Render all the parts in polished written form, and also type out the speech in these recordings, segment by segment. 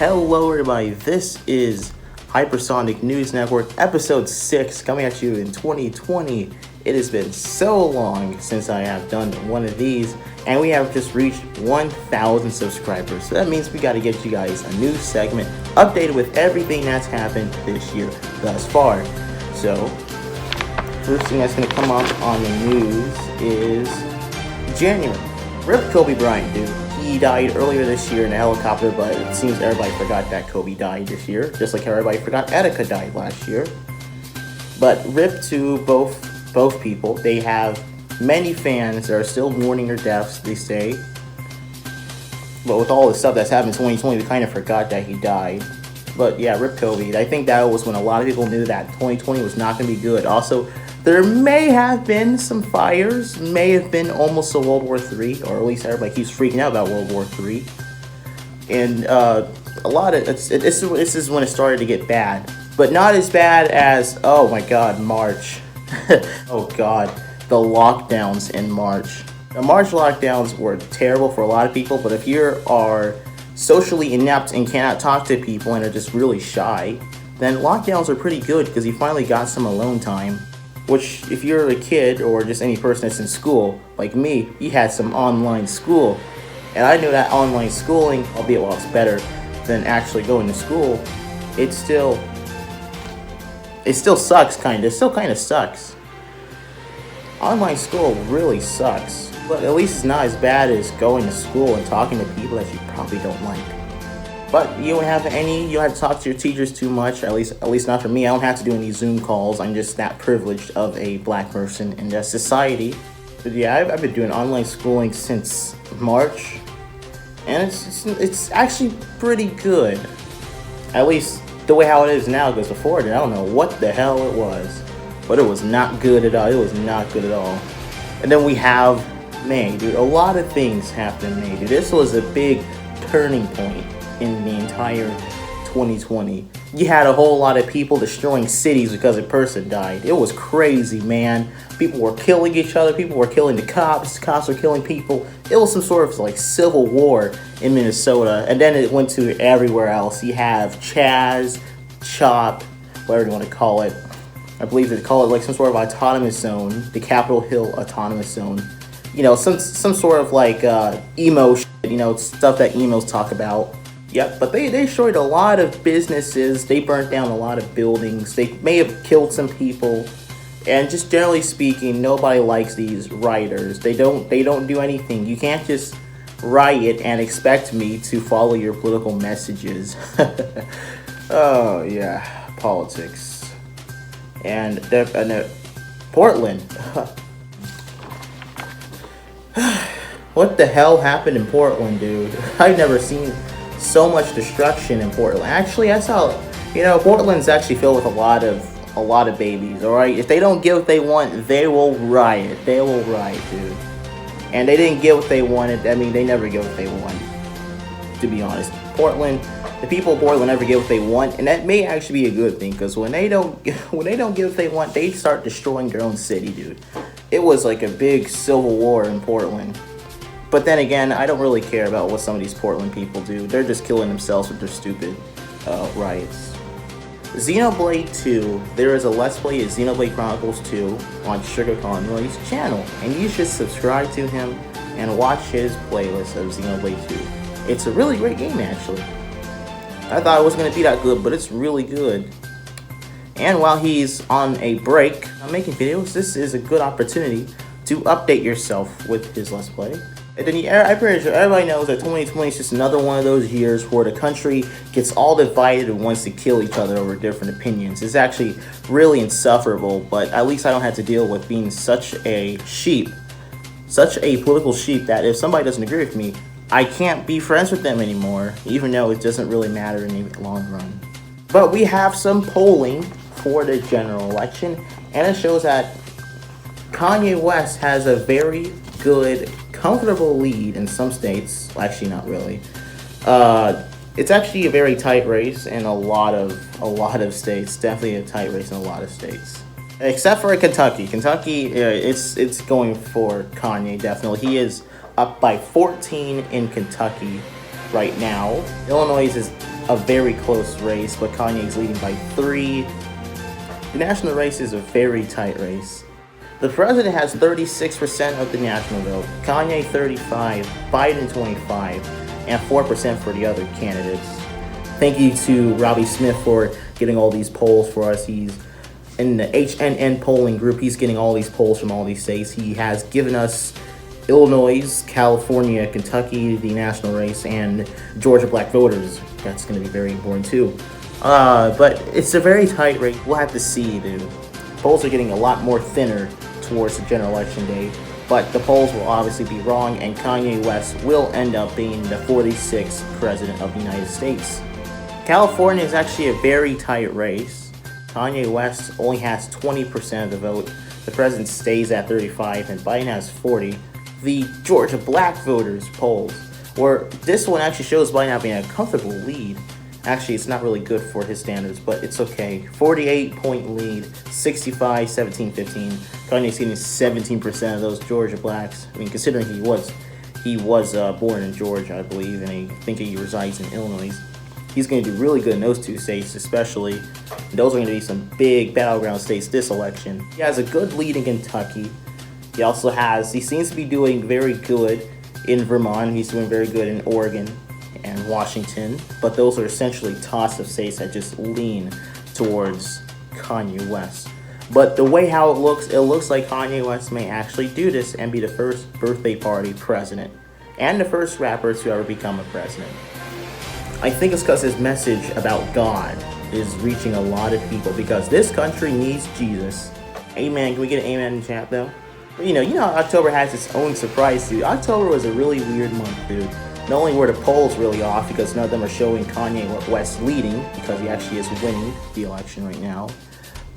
Hello everybody, this is HyperSonic News Network episode 6 coming at you in 2020. It has been so long since I have done one of these, and we have just reached 1,000 subscribers. So that means we got to get you guys a new segment updated with everything that's happened this year thus far. So first thing that's going to come up on the news is January. Rip Kobe Bryant, dude. He died earlier this year in a helicopter, but it seems everybody forgot that Kobe died this year, just like everybody forgot Etika died last year. But rip to both people. They have many fans that are still mourning their deaths, they say. But with all the stuff that's happened in 2020, we kind of forgot that he died. But yeah, rip Kobe. I think that was when a lot of people knew that 2020 was not going to be good. Also, there may have been some fires, may have been almost a World War III, or at least everybody keeps freaking out about World War III. And a lot of this is when it started to get bad, but not as bad as, oh my God, March. Oh God, the lockdowns in March. The March lockdowns were terrible for a lot of people, but if you are socially inept and cannot talk to people and are just really shy, then lockdowns are pretty good because you finally got some alone time. Which, if you're a kid or just any person that's in school, like me, you had some online school. And I knew that online schooling, albeit while it's better than actually going to school, it still sucks, kind of. It still kind of sucks. Online school really sucks. But at least it's not as bad as going to school and talking to people that you probably don't like. But you don't have to talk to your teachers too much, at least not for me. I don't have to do any Zoom calls. I'm just that privileged of a black person in that society. But yeah, I've been doing online schooling since March, and it's actually pretty good. At least the way how it is now, because before I don't know what the hell it was. But it was not good at all. It was not good at all. And then we have May, dude. A lot of things happened in May, dude. This was a big turning point in the entire 2020. You had a whole lot of people destroying cities because a person died. It was crazy, man. People were killing each other. People were killing the cops. Cops were killing people. It was some sort of like civil war in Minnesota. And then it went to everywhere else. You have Chaz, Chop, whatever you want to call it. I believe they call it like some sort of autonomous zone. The Capitol Hill Autonomous Zone. You know, some sort of like emo shit, you know, stuff that emos talk about. Yep, but they destroyed a lot of businesses. They burnt down a lot of buildings. They may have killed some people. And just generally speaking, nobody likes these rioters. They don't do anything. You can't just riot and expect me to follow your political messages. Oh yeah, politics. And Portland. What the hell happened in Portland, dude? I've never seen so much destruction in Portland. Actually, I saw, Portland's actually filled with a lot of babies, alright? If they don't get what they want, they will riot. They will riot, dude. And they didn't get what they wanted. I mean, they never get what they want, to be honest. Portland, the people of Portland never get what they want, and that may actually be a good thing, because when they don't get what they want, they start destroying their own city, dude. It was like a big civil war in Portland. But then again, I don't really care about what some of these Portland people do. They're just killing themselves with their stupid riots. Xenoblade 2. There is a Let's Play of Xenoblade Chronicles 2 on Sugar Conroy's channel. And you should subscribe to him and watch his playlist of Xenoblade 2. It's a really great game, actually. I thought it wasn't going to be that good, but it's really good. And while he's on a break, I'm making videos. This is a good opportunity to update yourself with his Let's Play. And then I'm pretty sure everybody knows that 2020 is just another one of those years where the country gets all divided and wants to kill each other over different opinions. It's actually really insufferable, but at least I don't have to deal with being such a political sheep, that if somebody doesn't agree with me, I can't be friends with them anymore, even though it doesn't really matter in the long run. But we have some polling for the general election, and it shows that Kanye West has a very good, comfortable lead in some states. Actually, not really. It's actually a very tight race in a lot of states. Definitely a tight race in a lot of states, except for Kentucky. Kentucky, it's going for Kanye. Definitely, he is up by 14 in Kentucky right now. Illinois is a very close race, but Kanye's leading by 3. The national race is a very tight race. The president has 36% of the national vote, Kanye 35%, Biden 25%, and 4% for the other candidates. Thank you to Robbie Smith for getting all these polls for us. He's in the HNN polling group. He's getting all these polls from all these states. He has given us Illinois, California, Kentucky, the national race, and Georgia black voters. That's going to be very important too. But it's a very tight race. We'll have to see. The polls are getting a lot more thinner towards the general election day, but the polls will obviously be wrong, and Kanye West will end up being the 46th president of the United States. California is actually a very tight race. Kanye West only has 20% of the vote. The president stays at 35%, and Biden has 40%. The Georgia black voters polls, where this one actually shows Biden having a comfortable lead. Actually, it's not really good for his standards, but it's okay. 48-point lead, 65, 17, 15. Kanye's getting 17% of those Georgia blacks. I mean, considering he was born in Georgia, I believe, and I think he resides in Illinois. He's going to do really good in those two states, especially. And those are going to be some big battleground states this election. He has a good lead in Kentucky. He seems to be doing very good in Vermont. He's doing very good in Oregon and Washington. But those are essentially toss-up states that just lean towards Kanye West. But the way how it looks like Kanye West may actually do this and be the first birthday party president and the first rapper to ever become a president. I think it's because his message about God is reaching a lot of people, because this country needs Jesus. Amen. Can we get an amen in the chat though? But you know October has its own surprise, dude. October was a really weird month, dude. Not only were the polls really off because none of them are showing Kanye West leading, because he actually is winning the election right now,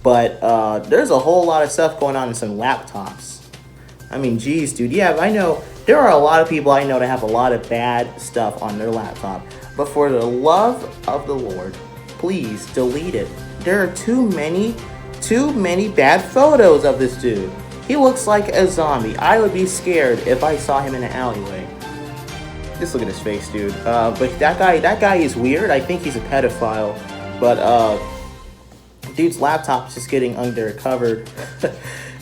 but there's a whole lot of stuff going on in some laptops. I mean, geez, dude. Yeah, I know there are a lot of people I know that have a lot of bad stuff on their laptop. But for the love of the Lord, please delete it. There are too many bad photos of this dude. He looks like a zombie. I would be scared if I saw him in an alleyway. Just look at his face, dude. But that guy is weird. I think he's a pedophile. But dude's laptop is just getting undercovered.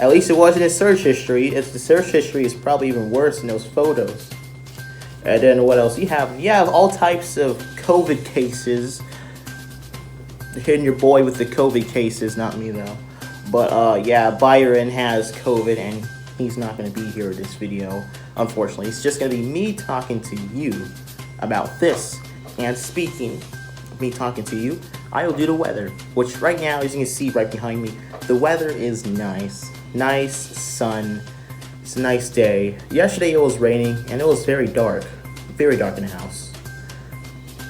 At least it wasn't his search history. The search history is probably even worse than those photos. And then what else? You have all types of COVID cases. Hitting your boy with the COVID cases, not me though. But yeah, Byron has COVID and he's not going to be here in this video, unfortunately. It's just going to be me talking to you about this. And speaking of me talking to you, I will do the weather, which right now, as you can see right behind me, the weather is nice. Nice sun. It's a nice day. Yesterday it was raining and it was very dark in the house.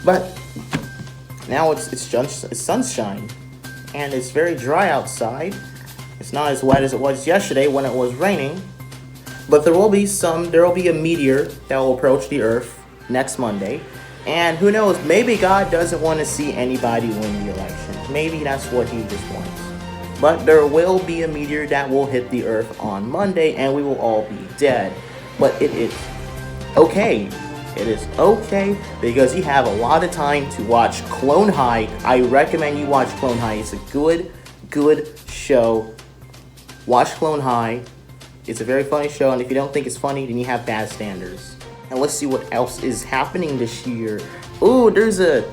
But now it's sunshine and it's very dry outside. It's not as wet as it was yesterday when it was raining. But there will be a meteor that will approach the Earth next Monday. And who knows, maybe God doesn't want to see anybody win the election. Maybe that's what he just wants. But there will be a meteor that will hit the Earth on Monday and we will all be dead. But it is okay. It is okay because you have a lot of time to watch Clone High. I recommend you watch Clone High. It's a good show. Watch Clone High. It's a very funny show, and if you don't think it's funny, then you have bad standards. And let's see what else is happening this year. Ooh, there's a...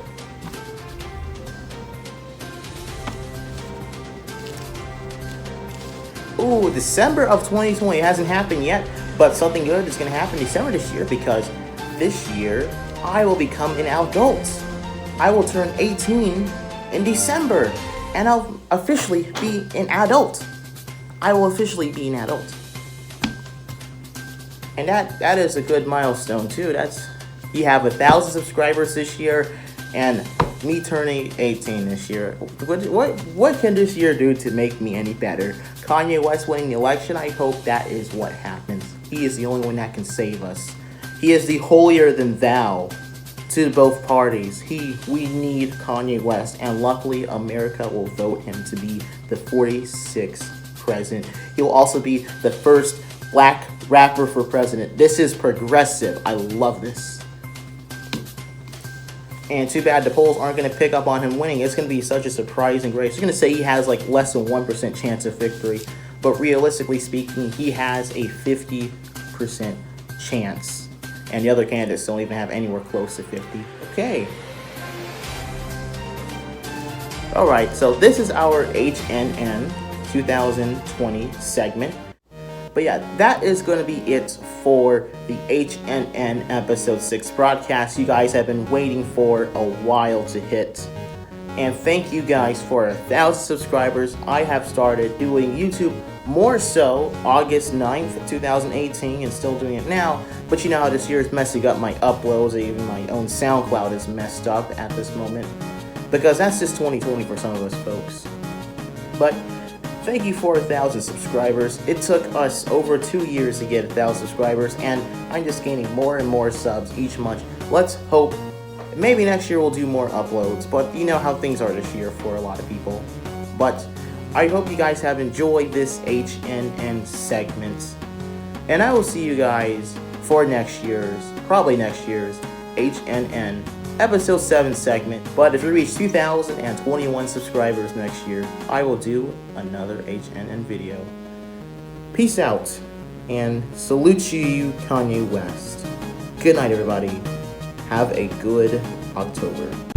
Ooh, December of 2020 hasn't happened yet, but something good is going to happen December this year, because this year I will become an adult. I will turn 18 in December, and I'll officially be an adult. I will officially be an adult. And that is a good milestone too. You have 1,000 subscribers this year, and me turning 18 this year. What can this year do to make me any better? Kanye West winning the election, I hope that is what happens. He is the only one that can save us. He is the holier than thou to both parties. We need Kanye West, and luckily America will vote him to be the 46th president. He will also be the first black rapper for president. This is progressive. I love this. And too bad the polls aren't going to pick up on him winning. It's going to be such a surprising race. They're going to say he has like less than 1% chance of victory. But realistically speaking, he has a 50% chance. And the other candidates don't even have anywhere close to 50. Okay. Alright, so this is our HNN 2020 segment. But yeah, that is going to be it for the HNN Episode 6 broadcast you guys have been waiting for a while to hit. And thank you guys for 1,000 subscribers. I have started doing YouTube more so August 9th, 2018, and still doing it now. But you know how this year is messing up my uploads, even my own SoundCloud is messed up at this moment. Because that's just 2020 for some of us folks. But thank you for 1,000 subscribers. It took us over 2 years to get 1,000 subscribers, and I'm just gaining more and more subs each month. Let's hope maybe next year we'll do more uploads, but you know how things are this year for a lot of people. But I hope you guys have enjoyed this HNN segment, and I will see you guys for probably next year's HNN Episode 7 segment. But if we reach 2,021 subscribers next year, I will do another HNN video. Peace out, and salute you, Kanye West. Good night, everybody. Have a good October.